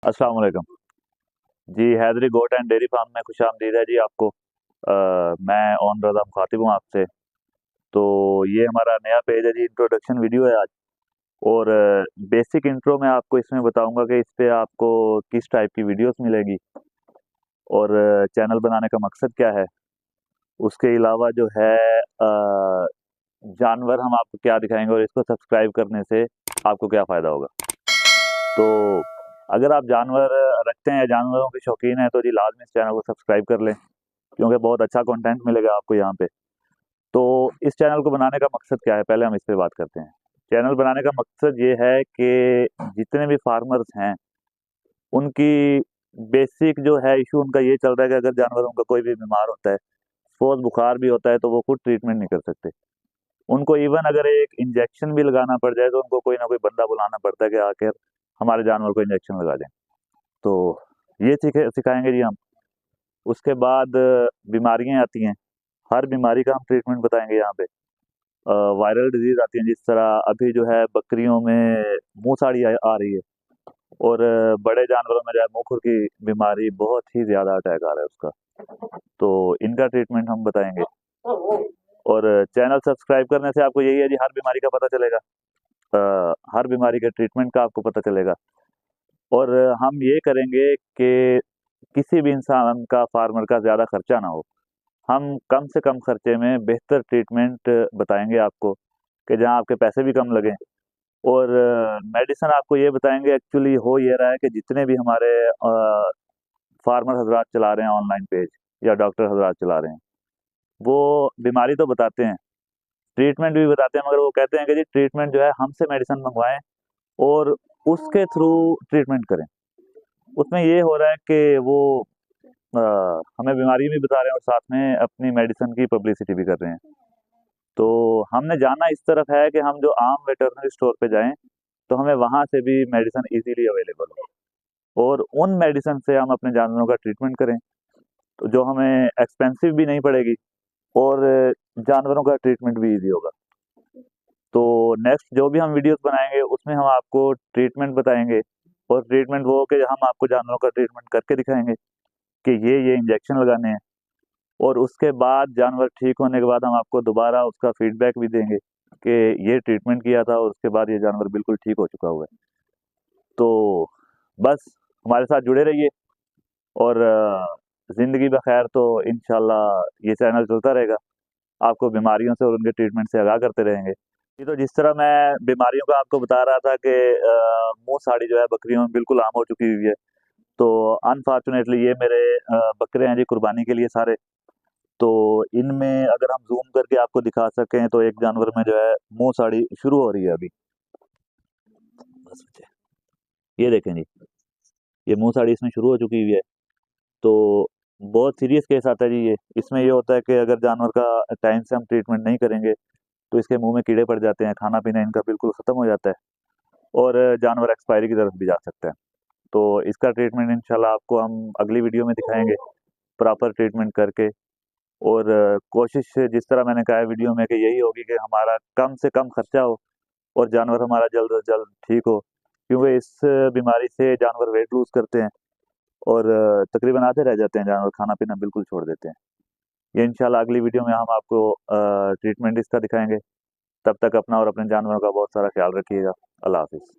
अस्सलाम वालेकुम जी। Haidari goat and dairy farm में खुशामदीद है जी आपको। मैं ऑन रज़ा मुखातिब हूँ आपसे। तो ये हमारा नया पेज है जी, इंट्रोडक्शन वीडियो है आज। और बेसिक इंट्रो में आपको इसमें बताऊंगा कि इस पे आपको किस टाइप की वीडियोस मिलेगी और चैनल बनाने का मकसद क्या है। उसके अलावा जो है जानवर हम आपको क्या दिखाएंगे और इसको सब्सक्राइब करने से आपको क्या फ़ायदा होगा। तो अगर आप जानवर रखते हैं या जानवरों के शौकीन हैं तो जी लाजमी इस चैनल को सब्सक्राइब कर लें, क्योंकि बहुत अच्छा कंटेंट मिलेगा आपको यहाँ पे। तो इस चैनल को बनाने का मकसद क्या है, पहले हम इस पे बात करते हैं। चैनल बनाने का मकसद ये है कि जितने भी फार्मर्स हैं उनकी बेसिक जो है इशू उनका ये चल रहा है कि अगर जानवरों का कोई भी बीमार होता है, सपोज बुखार भी होता है, तो वो खुद ट्रीटमेंट नहीं कर सकते। उनको इवन अगर एक इंजेक्शन भी लगाना पड़ जाए तो उनको कोई ना कोई बंदा बुलाना पड़ता है कि आकर हमारे जानवर को इंजेक्शन लगा दें। तो ये सिखाएंगे जी हम। उसके बाद बीमारियां आती हैं, हर बीमारी का हम ट्रीटमेंट बताएंगे यहाँ पे। वायरल डिजीज आती है, जिस तरह अभी जो है बकरियों में मुंह साड़ी आ रही है, और बड़े जानवरों में जो है मुंह खुर की बीमारी, बहुत ही ज़्यादा अटैक आ रहा है उसका। तो इनका ट्रीटमेंट हम बताएंगे। और चैनल सब्सक्राइब करने से आपको यही है जी, हर बीमारी का पता चलेगा, हर बीमारी के ट्रीटमेंट का आपको पता चलेगा। और हम ये करेंगे कि किसी भी इंसान का, फार्मर का ज़्यादा खर्चा ना हो। हम कम से कम खर्चे में बेहतर ट्रीटमेंट बताएंगे आपको, कि जहां आपके पैसे भी कम लगें। और मेडिसिन आपको ये बताएंगे। एक्चुअली हो ये रहा है कि जितने भी हमारे फार्मर हजरात चला रहे हैं ऑनलाइन पेज, या डॉक्टर हजरात चला रहे हैं, वो बीमारी तो बताते हैं, ट्रीटमेंट भी बताते हैं, मगर वो कहते हैं कि जी ट्रीटमेंट जो है हमसे मेडिसिन मंगवाएं और उसके थ्रू ट्रीटमेंट करें। उसमें ये हो रहा है कि वो अ, हमें बीमारी भी बता रहे हैं और साथ में अपनी मेडिसिन की पब्लिसिटी भी कर रहे हैं। तो हमने जाना इस तरफ है कि हम जो आम वेटरनरी स्टोर पे जाएं तो हमें वहां से भी मेडिसिन इजीली अवेलेबल हो, और उन मेडिसिन से हम अपने जानवरों का ट्रीटमेंट करें, तो जो हमें एक्सपेंसिव भी नहीं पड़ेगी और जानवरों का ट्रीटमेंट भी ईजी होगा। तो नेक्स्ट जो भी हम वीडियोस बनाएंगे उसमें हम आपको ट्रीटमेंट बताएंगे, और ट्रीटमेंट वो कि हम आपको जानवरों का ट्रीटमेंट करके दिखाएंगे कि ये इंजेक्शन लगाने हैं। और उसके बाद जानवर ठीक होने के बाद हम आपको दोबारा उसका फीडबैक भी देंगे कि ये ट्रीटमेंट किया था और उसके बाद ये जानवर बिल्कुल ठीक हो चुका हुआ है। तो बस हमारे साथ जुड़े रहिए, और ज़िंदगी बखैर। तो इंशाल्लाह ये चैनल चलता रहेगा, आपको बीमारियों से और उनके ट्रीटमेंट से आगाह करते रहेंगे। ये तो जिस तरह मैं बीमारियों का आपको बता रहा था कि मुंह साड़ी जो है बकरियों में बिल्कुल आम हो चुकी हुई है। तो अनफॉर्चुनेटली ये मेरे बकरे हैं जी, कुर्बानी के लिए सारे। तो इनमें अगर हम जूम करके आपको दिखा सकें तो एक जानवर में जो है मुंह साड़ी शुरू हो रही है अभी। बस बच्चे, ये देखें जी, ये मुंह साड़ी इसमें शुरू हो चुकी हुई है। तो बहुत सीरियस केस आता है जी ये। इसमें ये होता है कि अगर जानवर का टाइम से हम ट्रीटमेंट नहीं करेंगे तो इसके मुंह में कीड़े पड़ जाते हैं, खाना पीना इनका बिल्कुल ख़त्म हो जाता है, और जानवर एक्सपायरी की तरफ भी जा सकता है। तो इसका ट्रीटमेंट इंशाल्लाह आपको हम अगली वीडियो में दिखाएंगे, प्रॉपर ट्रीटमेंट करके। और कोशिश जिस तरह मैंने कहा है वीडियो में कि यही होगी कि हमारा कम से कम खर्चा हो और जानवर हमारा जल्द से जल्द ठीक हो, क्योंकि इस बीमारी से जानवर वेट लूज करते हैं और तकरीबन आधे रह जाते हैं जानवर, खाना पीना बिल्कुल छोड़ देते हैं। ये इंशाल्लाह अगली वीडियो में हम आपको ट्रीटमेंट इसका दिखाएंगे। तब तक अपना और अपने जानवरों का बहुत सारा ख्याल रखिएगा। अल्लाह हाफिज़।